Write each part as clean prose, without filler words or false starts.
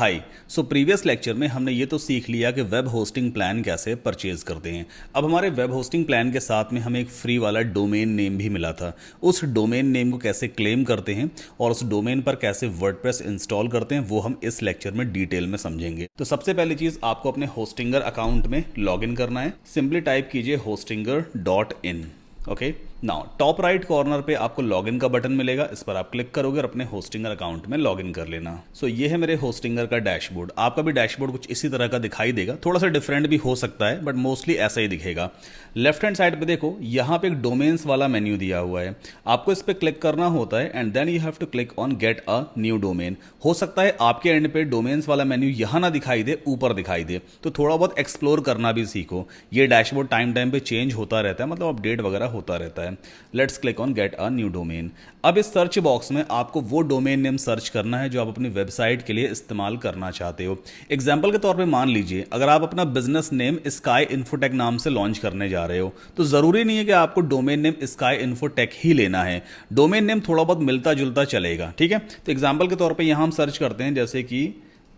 हाय। So previous lecture में हमने ये तो सीख लिया कि वेब होस्टिंग प्लान कैसे परचेज करते हैं। अब हमारे वेब होस्टिंग प्लान के साथ में हमें एक फ्री वाला डोमेन नेम भी मिला था। उस डोमेन नेम को कैसे क्लेम करते हैं और उस डोमेन पर कैसे वर्डप्रेस इंस्टॉल करते हैं वो हम इस लेक्चर में डिटेल में समझेंगे। तो सबसे पहली चीज आपको अपने होस्टिंगर अकाउंट में लॉग इन करना है। सिंपली टाइप कीजिए hostinger.in। Okay, now top right corner पे आपको लॉगिन का बटन मिलेगा, इस पर आप क्लिक करोगे और अपने होस्टिंगर अकाउंट में लॉगिन कर लेना। सो ये है मेरे होस्टिंगर का डैशबोर्ड। आपका भी डैशबोर्ड कुछ इसी तरह का दिखाई देगा, थोड़ा सा डिफरेंट भी हो सकता है बट मोस्टली ऐसा ही दिखेगा। लेफ्ट हैंड साइड पे देखो, यहाँ पे एक डोमेन्स वाला मेन्यू दिया हुआ है, आपको इस पर क्लिक करना होता है and then you have to click on get a new domain. हो सकता है आपके एंड पे डोमेन्स वाला मेन्यू यहाँ ना दिखाई दे, ऊपर दिखाई दे, तो थोड़ा बहुत एक्सप्लोर करना भी सीखो। ये डैशबोर्ड टाइम टाइम पे चेंज होता रहता है, मतलब अपडेट वगैरह होता रहता है। Let's click on get a new domain. अब इस सर्च बॉक्स में आपको वो डोमेन नेम सर्च करना है जो आप अपनी वेबसाइट के लिए इस्तेमाल करना चाहते हो। एग्जांपल के तौर पे मान लीजिए अगर आप अपना बिजनेस नेम स्काई इन्फोटेक नाम से लॉन्च करने जा रहे हो तो जरूरी नहीं है कि आपको डोमेन नेम स्काई इन्फोटेक ही लेना है। डोमेन नेम थोड़ा बहुत मिलता जुलता चलेगा, ठीक है। तो एग्जाम्पल के तौर पर यहां हम सर्च करते हैं जैसे कि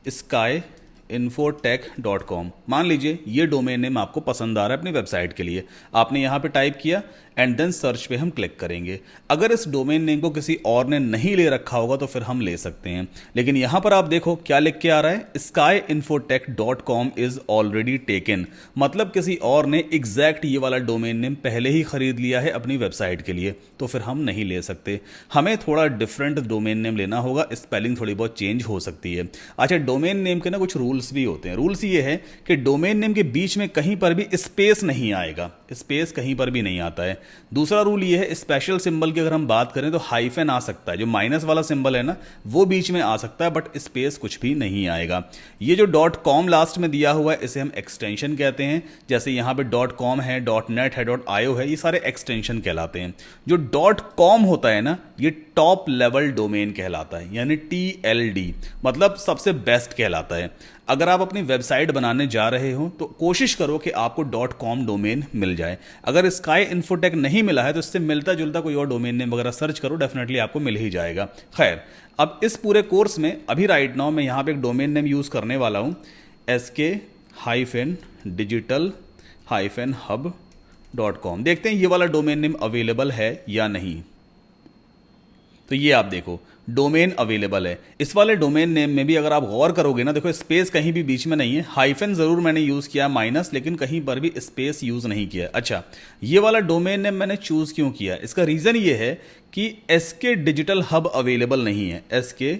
स्काई infotech.com। मान लीजिए ये डोमेन नेम आपको पसंद आ रहा है अपनी वेबसाइट के लिए, आपने यहां पे टाइप किया एंड देन सर्च पे हम क्लिक करेंगे। अगर इस डोमेन नेम को किसी और ने नहीं ले रखा होगा तो फिर हम ले सकते हैं, लेकिन यहां पर आप देखो क्या लिख के आ रहा है, skyinfotech.com इज ऑलरेडी टेकन। मतलब किसी और ने एग्जैक्ट ये वाला डोमेन नेम पहले ही खरीद लिया है अपनी वेबसाइट के लिए, तो फिर हम नहीं ले सकते। हमें थोड़ा डिफरेंट डोमेन नेम लेना होगा, स्पेलिंग थोड़ी बहुत चेंज हो सकती है। अच्छा, डोमेन नेम के ना कुछ रूल्स भी होते हैं। रूल्स ये है कि डोमेन नेम के बीच में कहीं पर भी स्पेस नहीं आएगा, स्पेस कहीं पर भी नहीं आता है। दूसरा रूल ये है, स्पेशल सिंबल की अगर हम बात करें तो हाइफन आ सकता है, जो माइनस वाला सिंबल है ना वो बीच में आ सकता है, बट स्पेस कुछ भी नहीं आएगा। ये जो .com लास्ट में दिया हुआ है इसे हम एक्सटेंशन कहते हैं। जैसे यहां पे .com है, .net है, .io है, ये सारे एक्सटेंशन कहलाते हैं। जो .com होता है ना ये टॉप लेवल डोमेन कहलाता है, यानी TLD, मतलब सबसे बेस्ट कहलाता है। अगर आप अपनी वेबसाइट बनाने जा रहे हो तो कोशिश करो कि आपको .com डोमेन मिल जाए। अगर स्काई इन्फोटेक नहीं मिला है तो इससे मिलता जुलता कोई और डोमेन नेम वगैरह सर्च करो, डेफिनेटली आपको मिल ही जाएगा। खैर, अब इस पूरे कोर्स में अभी राइट नाउ मैं यहां पे एक डोमेन नेम यूज करने वाला हूं, sk-digital-hub.com। देखते हैं ये वाला डोमेन नेम अवेलेबल है या नहीं। तो ये आप देखो डोमेन अवेलेबल है। इस वाले डोमेन नेम में भी अगर आप गौर करोगे ना, देखो स्पेस कहीं भी बीच में नहीं है, हाइफन जरूर मैंने यूज किया माइनस, लेकिन कहीं पर भी स्पेस यूज नहीं किया। अच्छा, ये वाला डोमेन नेम मैंने चूज क्यों किया, इसका रीजन ये है कि SK डिजिटल हब अवेलेबल नहीं है, SK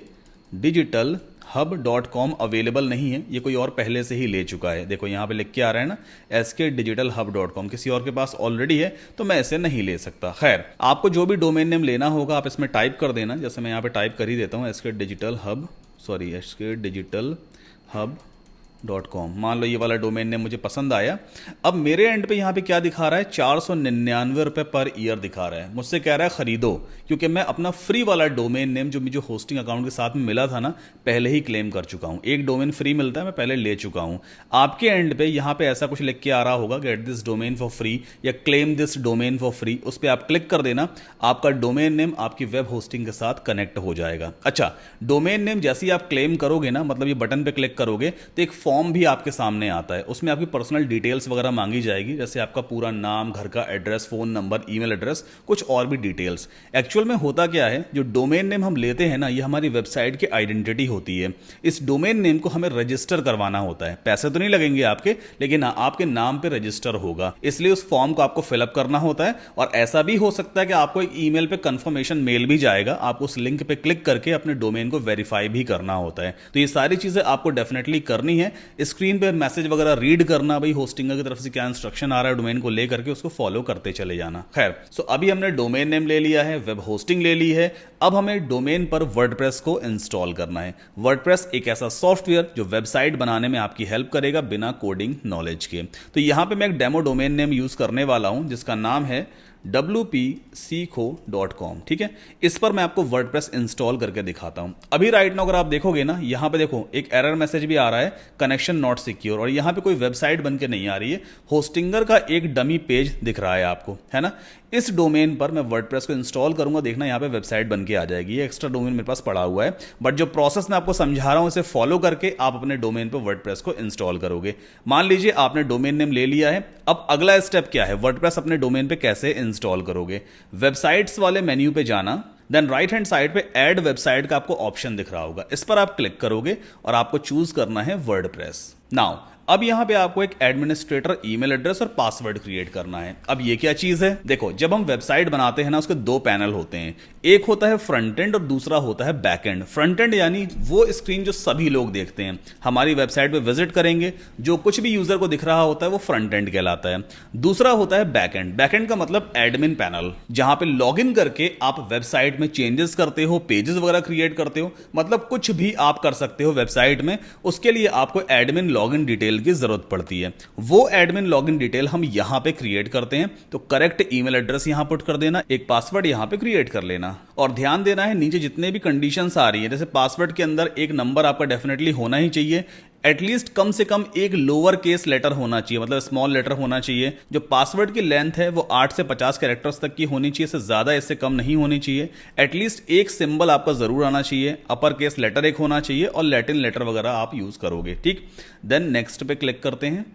डिजिटल hub.com अवेलेबल नहीं है, ये कोई और पहले से ही ले चुका है। देखो यहाँ पे लिख के आ रहा है ना skdigitalhub.com, किसी और के पास ऑलरेडी है तो मैं इसे नहीं ले सकता। खैर, आपको जो भी डोमेन नेम लेना होगा आप इसमें टाइप कर देना, जैसे मैं यहाँ पे टाइप कर ही देता हूँ skdigitalhub.com। मान लो ये वाला डोमेन नेम मुझे पसंद आया। अब मेरे एंड पे यहाँ पे क्या दिखा रहा है, 499 रुपए पर ईयर दिखा रहा है। मुझसे कह रहा है खरीदो, क्योंकि मैं अपना फ्री वाला डोमेन नेम जो मुझे होस्टिंग अकाउंट के साथ में मिला था ना पहले ही क्लेम कर चुका हूँ। एक डोमेन फ्री मिलता है, मैं पहले ले चुका हूँ। आपके एंड पे यहाँ पे ऐसा कुछ लिख के आ रहा होगा, get this domain for free या claim this domain for free, उस पर आप क्लिक कर देना, आपका डोमेन नेम आपकी वेब होस्टिंग के साथ कनेक्ट हो जाएगा। अच्छा, डोमेन नेम जैसे ही आप क्लेम करोगे ना, मतलब ये बटन पे क्लिक करोगे तो एक फॉर्म भी आपके सामने आता है, उसमें आपकी पर्सनल डिटेल्स वगैरह मांगी जाएगी, जैसे आपका पूरा नाम, घर का address, phone number, email address, कुछ और भी डिटेल्स। एक्चुअल में होता क्या है, जो डोमेन नेम हम लेते हैं ना ये हमारी वेबसाइट की आइडेंटिटी होती है। इस डोमेन नेम को हमें रजिस्टर करवाना होता है, पैसे तो नहीं लगेंगे आपके, लेकिन आपके नाम पे रजिस्टर होगा, इसलिए उस फॉर्म को आपको फिलअप करना होता है। और ऐसा भी हो सकता है कि आपको एक ईमेल पे कंफर्मेशन मेल भी जाएगा, आपको उस लिंक पे क्लिक करके अपने डोमेन को वेरीफाई भी करना होता है। तो ये सारी चीजें आपको डेफिनेटली करनी है। स्क्रीन पे मैसेज वगैरह रीड करना, भाई होस्टिंगर की तरफ से क्या इंस्ट्रक्शन आ रहा है डोमेन को लेकर के उसको फॉलो करते चले जाना। खैर, सो अभी हमने डोमेन नेम ले लिया है, वेब होस्टिंग ले ली है, अब हमें डोमेन पर वर्डप्रेस को इंस्टॉल करना है। वर्डप्रेस एक ऐसा सॉफ्टवेयर जो वेबसाइट बनाने में आपकी हेल्प करेगा बिना कोडिंग नॉलेज के। तो यहां पे मैं एक डेमो डोमेन नेम यूज करने वाला हूं जिसका नाम है wpsikho.com। ठीक है, इस पर मैं आपको वर्डप्रेस इंस्टॉल करके दिखाता हूं। अभी राइट नाउ अगर आप देखोगे ना, यहां पे देखो एक एरर मैसेज भी आ रहा है, कनेक्शन नॉट सिक्योर, और यहां पे कोई वेबसाइट बन के नहीं आ रही है, होस्टिंगर का एक डमी पेज दिख रहा है आपको, है ना। इस डोमेन पर मैं वर्डप्रेस को इंस्टॉल करूंगा, देखना यहाँ पे वेबसाइट बन के आ जाएगी। ये एक्स्ट्रा डोमेन मेरे पास पड़ा हुआ है, बट जो प्रोसेस मैं आपको समझा रहा हूं इसे फॉलो करके आप अपने डोमेन पर वर्डप्रेस को इंस्टॉल करोगे। मान लीजिए आपने डोमेन नेम ले लिया है, अब अगला स्टेप क्या है, वर्डप्रेस अपने डोमेन पे कैसे इंस्टॉल करोगे। वेबसाइट्स वाले मेन्यू पे जाना, देन राइट हैंड साइड पे ऐड वेबसाइट का आपको ऑप्शन दिख रहा होगा, इस पर आप क्लिक करोगे और आपको चूज करना है वर्डप्रेस। नाउ अब यहां पे आपको एक एडमिनिस्ट्रेटर ईमेल एड्रेस और पासवर्ड क्रिएट करना है। अब ये क्या चीज है, देखो जब हम वेबसाइट बनाते हैं ना उसके दो पैनल होते हैं, एक होता है फ्रंट एंड और दूसरा होता है बैक एंड। फ्रंट एंड यानी वो स्क्रीन जो सभी लोग देखते हैं, हमारी वेबसाइट पे विजिट करेंगे जो कुछ भी यूजर को दिख रहा होता है वो फ्रंट एंड कहलाता है। दूसरा होता है बैक एंड। बैक एंड का मतलब एडमिन पैनल, जहां पे लॉगिन करके आप वेबसाइट में चेंजेस करते हो, पेजेस वगैरह क्रिएट करते हो, मतलब कुछ भी आप कर सकते हो वेबसाइट में। उसके लिए आपको एडमिन लॉगिन डिटेल की जरूरत पड़ती है। वो एडमिन लॉगिन डिटेल हम यहां पे क्रिएट करते हैं। तो करेक्ट ईमेल एड्रेस यहां पुट कर देना, एक पासवर्ड यहां पे क्रिएट कर लेना, और ध्यान देना है नीचे जितने भी कंडीशंस आ रही है, जैसे पासवर्ड के अंदर एक नंबर आपका डेफिनेटली होना ही चाहिए, एटलीस्ट कम से कम एक लोअर केस लेटर होना चाहिए, मतलब स्मॉल लेटर होना चाहिए। जो पासवर्ड की लेंथ है वो 8 से 50 कैरेक्टर्स तक की होनी चाहिए, इससे ज्यादा इससे कम नहीं होनी चाहिए। एटलीस्ट एक सिंबल आपका जरूर आना चाहिए, अपर केस लेटर एक होना चाहिए, और लैटिन लेटर वगैरह आप यूज करोगे, ठीक। देन नेक्स्ट पे क्लिक करते हैं।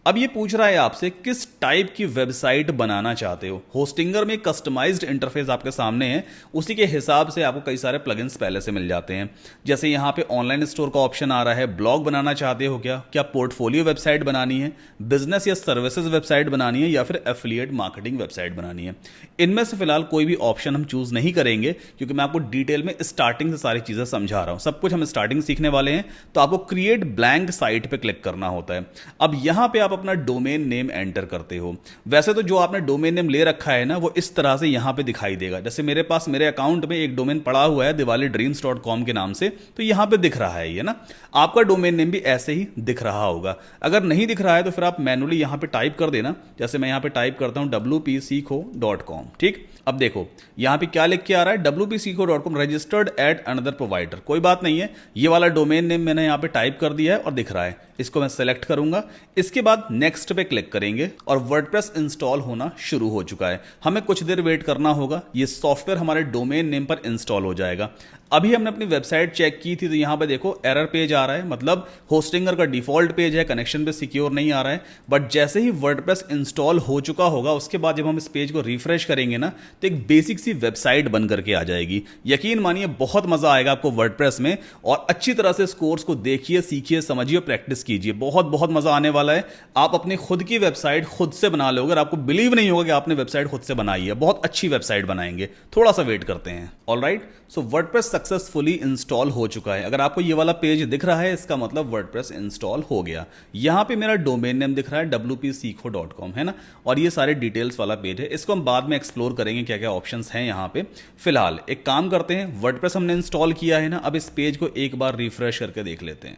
अब ये पूछ रहा है आपसे किस टाइप की वेबसाइट बनाना चाहते हो। होस्टिंगर में कस्टमाइज्ड इंटरफेस आपके सामने है, उसी के हिसाब से आपको कई सारे प्लगइन्स पहले से मिल जाते हैं। जैसे यहाँ पे ऑनलाइन स्टोर का ऑप्शन आ रहा है, ब्लॉग बनाना चाहते हो क्या पोर्टफोलियो वेबसाइट बनानी है, बिजनेस या सर्विसेज वेबसाइट बनानी है, या फिर एफिलिएट मार्केटिंग वेबसाइट बनानी है। इनमें से फिलहाल कोई भी ऑप्शन हम चूज नहीं करेंगे, क्योंकि मैं आपको डिटेल में स्टार्टिंग से सारी चीजें समझा रहा हूं, सब कुछ हम स्टार्टिंग सीखने वाले हैं। तो आपको क्रिएट ब्लैंक साइट पे क्लिक करना होता है। अब यहां पे आप अपना डोमेन नेम एंटर करते हो। वैसे तो जो आपने डोमेन नेम ले रखा है ना वो इस तरह से यहां पे दिखाई देगा। जैसे मेरे पास मेरे अकाउंट में एक डोमेन पड़ा हुआ है diwalidreams.com के नाम से, तो यहां पे दिख रहा है ये ना। आपका डोमेन नेम भी ऐसे ही दिख रहा होगा। अगर नहीं दिख रहा है तो फिर आप मैनुअली यहां पे टाइप कर देना। जैसे मैं यहां पे टाइप करता हूं wpsikho.com, ठीक। अब देखो यहां पे क्या लिख के आ रहा है, wpsikho.com registered at another provider. कोई बात नहीं है, ये वाला डोमेन नेम मैंने यहां पे टाइप कर दिया है और दिख रहा है। इसको मैं सेलेक्ट करूंगा, इसके बाद नेक्स्ट पे क्लिक करेंगे और वर्डप्रेस इंस्टॉल होना शुरू हो चुका है। हमें कुछ देर वेट करना होगा, ये सॉफ्टवेयर हमारे डोमेन नेम पर इंस्टॉल हो जाएगा। अभी हमने अपनी वेबसाइट चेक की थी तो यहां पे देखो एरर पेज आ रहा है, मतलब होस्टिंगर का डिफॉल्ट पेज है, कनेक्शन पे सिक्योर नहीं आ रहा है। बट जैसे ही वर्डप्रेस इंस्टॉल हो चुका होगा उसके बाद जब हम इस पेज को रिफ्रेश करेंगे ना तो एक बेसिक सी वेबसाइट बन करके आ जाएगी। यकीन मानिए बहुत मजा आएगा आपको वर्डप्रेस में, और अच्छी तरह से इस कोर्स को देखिए, सीखिए, समझिए, प्रैक्टिस कीजिए। बहुत बहुत मजा आने वाला है। आप अपनी खुद की वेबसाइट खुद से बना लोगे और आपको बिलीव नहीं होगा कि आपने वेबसाइट खुद से बनाई है। बहुत अच्छी वेबसाइट बनाएंगे, थोड़ा सा वेट करते हैं। ऑलराइट, सो वर्डप्रेस सक्सेसफुली इंस्टॉल हो चुका है। अगर आपको ये वाला पेज दिख रहा है इसका मतलब वर्डप्रेस इंस्टॉल हो गया। यहां पे मेरा डोमेन नेम दिख रहा है wpsikho.com, है ना, और ये सारे डिटेल्स वाला पेज है। इसको हम बाद में एक्सप्लोर करेंगे क्या क्या ऑप्शंस हैं यहां पे। फिलहाल एक काम करते हैं, वर्डप्रेस हमने इंस्टॉल किया है ना, अब इस पेज को एक बार रिफ्रेश करके देख लेते हैं।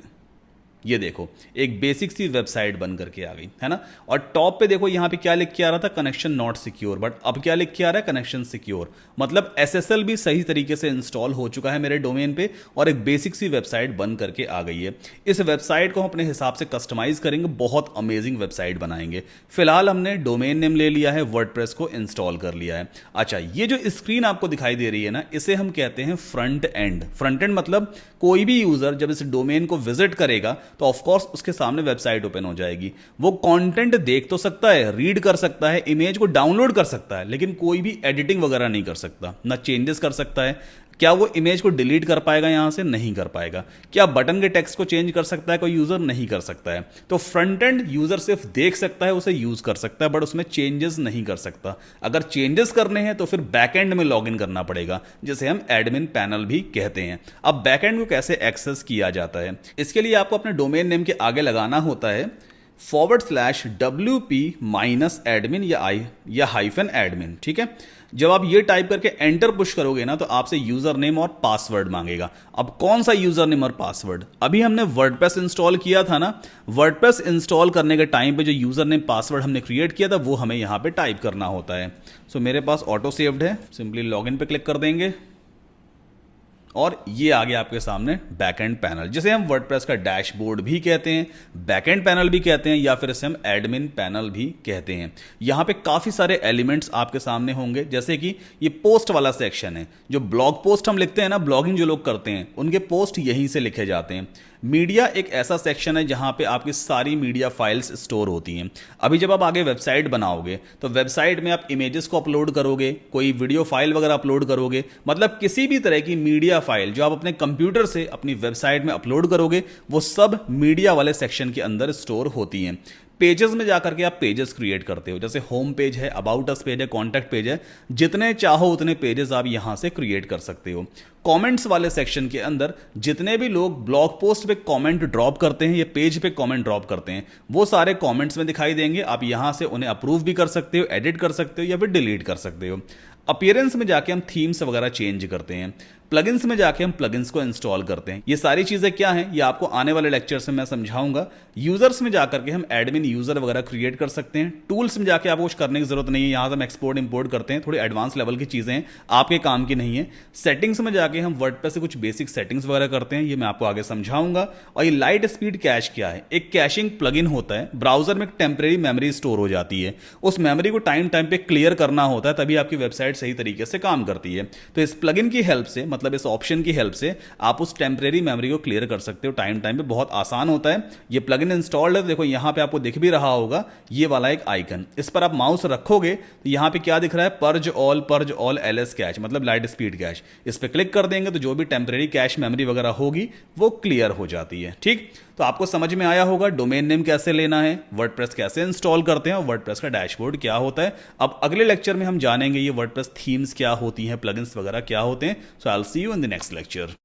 ये देखो एक बेसिक सी वेबसाइट बन करके आ गई, है ना। और टॉप पे देखो यहां पे क्या लिख के आ रहा था, कनेक्शन नॉट सिक्योर, बट अब क्या लिख के आ रहा है, कनेक्शन सिक्योर। मतलब SSL भी सही तरीके से इंस्टॉल हो चुका है मेरे डोमेन पे और एक बेसिक सी वेबसाइट बन करके आ गई है। इस वेबसाइट को हम अपने हिसाब से कस्टमाइज करेंगे, बहुत अमेजिंग वेबसाइट बनाएंगे। फिलहाल हमने डोमेन नेम ले लिया है, वर्डप्रेस को इंस्टॉल कर लिया है। अच्छा, ये जो स्क्रीन आपको दिखाई दे रही है ना, इसे हम कहते हैं फ्रंट एंड। फ्रंट एंड मतलब कोई भी यूजर जब इस डोमेन को विजिट करेगा तो ऑफकोर्स उसके सामने वेबसाइट ओपन हो जाएगी। वो कंटेंट देख तो सकता है, रीड कर सकता है, इमेज को डाउनलोड कर सकता है, लेकिन कोई भी एडिटिंग वगैरह नहीं कर सकता, ना चेंजेस कर सकता है। क्या वो इमेज को डिलीट कर पाएगा, यहां से नहीं कर पाएगा। क्या बटन के टेक्स्ट को चेंज कर सकता है कोई यूजर, नहीं कर सकता है। तो फ्रंट एंड यूजर सिर्फ देख सकता है, उसे यूज कर सकता है, बट उसमें चेंजेस नहीं कर सकता। अगर चेंजेस करने हैं तो फिर बैक एंड में लॉग इन करना पड़ेगा, जिसे हम एडमिन पैनल भी कहते हैं। अब बैक एंड को कैसे एक्सेस किया जाता है, इसके लिए आपको अपने डोमेन नेम के आगे लगाना होता है /WP-admin या -admin, ठीक है। जब आप ये टाइप करके एंटर पुश करोगे ना तो आपसे यूजर नेम और पासवर्ड मांगेगा। अब कौन सा यूजर नेम और पासवर्ड, अभी हमने वर्डप्रेस इंस्टॉल किया था ना, वर्डप्रेस इंस्टॉल करने के टाइम पे जो यूजर नेम पासवर्ड हमने क्रिएट किया था वो हमें यहां पे टाइप करना होता है। सो मेरे पास ऑटो सेव्ड है, सिंपली लॉगिन पे क्लिक कर देंगे और ये आ गया आपके सामने बैकएंड पैनल, जिसे हम वर्डप्रेस का डैशबोर्ड भी कहते हैं, बैकएंड पैनल भी कहते हैं, या फिर इसे हम एडमिन पैनल भी कहते हैं। यहाँ पे काफ़ी सारे एलिमेंट्स आपके सामने होंगे, जैसे कि ये पोस्ट वाला सेक्शन है। जो ब्लॉग पोस्ट हम लिखते हैं ना, ब्लॉगिंग जो लोग करते हैं उनके पोस्ट यहीं से लिखे जाते हैं। मीडिया एक ऐसा सेक्शन है जहां पे आपकी सारी मीडिया फाइल्स स्टोर होती हैं। अभी जब आप आगे वेबसाइट बनाओगे तो वेबसाइट में आप इमेजेस को अपलोड करोगे, कोई वीडियो फाइल वगैरह अपलोड करोगे, मतलब किसी भी तरह की मीडिया फाइल जो आप अपने कंप्यूटर से अपनी वेबसाइट में अपलोड करोगे वो सब मीडिया वाले सेक्शन के अंदर स्टोर होती हैं। पेजेस में जाकर के आप पेजेस क्रिएट करते हो, जैसे होम पेज है, अबाउट अस पेज है, कॉन्टैक्ट पेज है, जितने चाहो उतने पेजेस आप यहां से क्रिएट कर सकते हो। कमेंट्स वाले सेक्शन के अंदर जितने भी लोग ब्लॉग पोस्ट पे कमेंट ड्रॉप करते हैं या पेज पे कमेंट ड्रॉप करते हैं वो सारे कमेंट्स में दिखाई देंगे। आप यहां से उन्हें अप्रूव भी कर सकते हो, एडिट कर सकते हो या फिर डिलीट कर सकते हो। अपीयरेंस में जाके हम थीम्स वगैरह चेंज करते हैं। प्लगइन्स में जाके हम प्लगइन्स को इंस्टॉल करते हैं। ये सारी चीजें क्या हैं ये आपको आने वाले लेक्चर से मैं समझाऊंगा। यूजर्स में जाकर के हम एडमिन यूजर वगैरह क्रिएट कर सकते हैं। टूल्स में जाके आपको कुछ करने की जरूरत नहीं है, यहां से हम एक्सपोर्ट इंपोर्ट करते हैं, थोड़ी एडवांस लेवल की चीजें हैं, आपके काम की नहीं है। सेटिंग्स में जाके हम वर्डप्रेस से कुछ बेसिक सेटिंग्स वगैरह करते हैं, ये मैं आपको आगे समझाऊंगा। और ये लाइट स्पीड कैश क्या है, एक कैशिंग प्लगइन होता है। ब्राउजर में एक टेम्परेरी मेमोरी स्टोर हो जाती है, उस मेमोरी को टाइम टाइम पे क्लियर करना होता है, तभी आपकी वेबसाइट सही तरीके से काम करती है। तो इस प्लगइन की हेल्प से, मतलब इस ऑप्शन की हेल्प से आप उस टेम्परेरी मेमोरी को क्लियर कर सकते हो टाइम टाइम पे। बहुत आसान होता है। ये प्लगइन इंस्टॉल्ड है, देखो यहां पे आपको दिख भी रहा होगा ये वाला एक आइकन, इस पर आप माउस रखोगे तो यहां पे क्या दिख रहा है, पर्ज ऑल एलएस कैश, मतलब लाइट स्पीड कैश। इस पर क्लिक कर देंगे तो जो भी टेम्परेरी कैश मेमोरी वगैरह होगी वो क्लियर हो जाती है। ठीक, तो आपको समझ में आया होगा डोमेन नेम कैसे लेना है, वर्डप्रेस कैसे इंस्टॉल करते हैं और वर्डप्रेस का डैशबोर्ड क्या होता है। अब अगले लेक्चर में हम जानेंगे ये वर्डप्रेस थीम्स क्या होती हैं, प्लगइन्स वगैरह क्या होते हैं। So I will see you in the next lecture.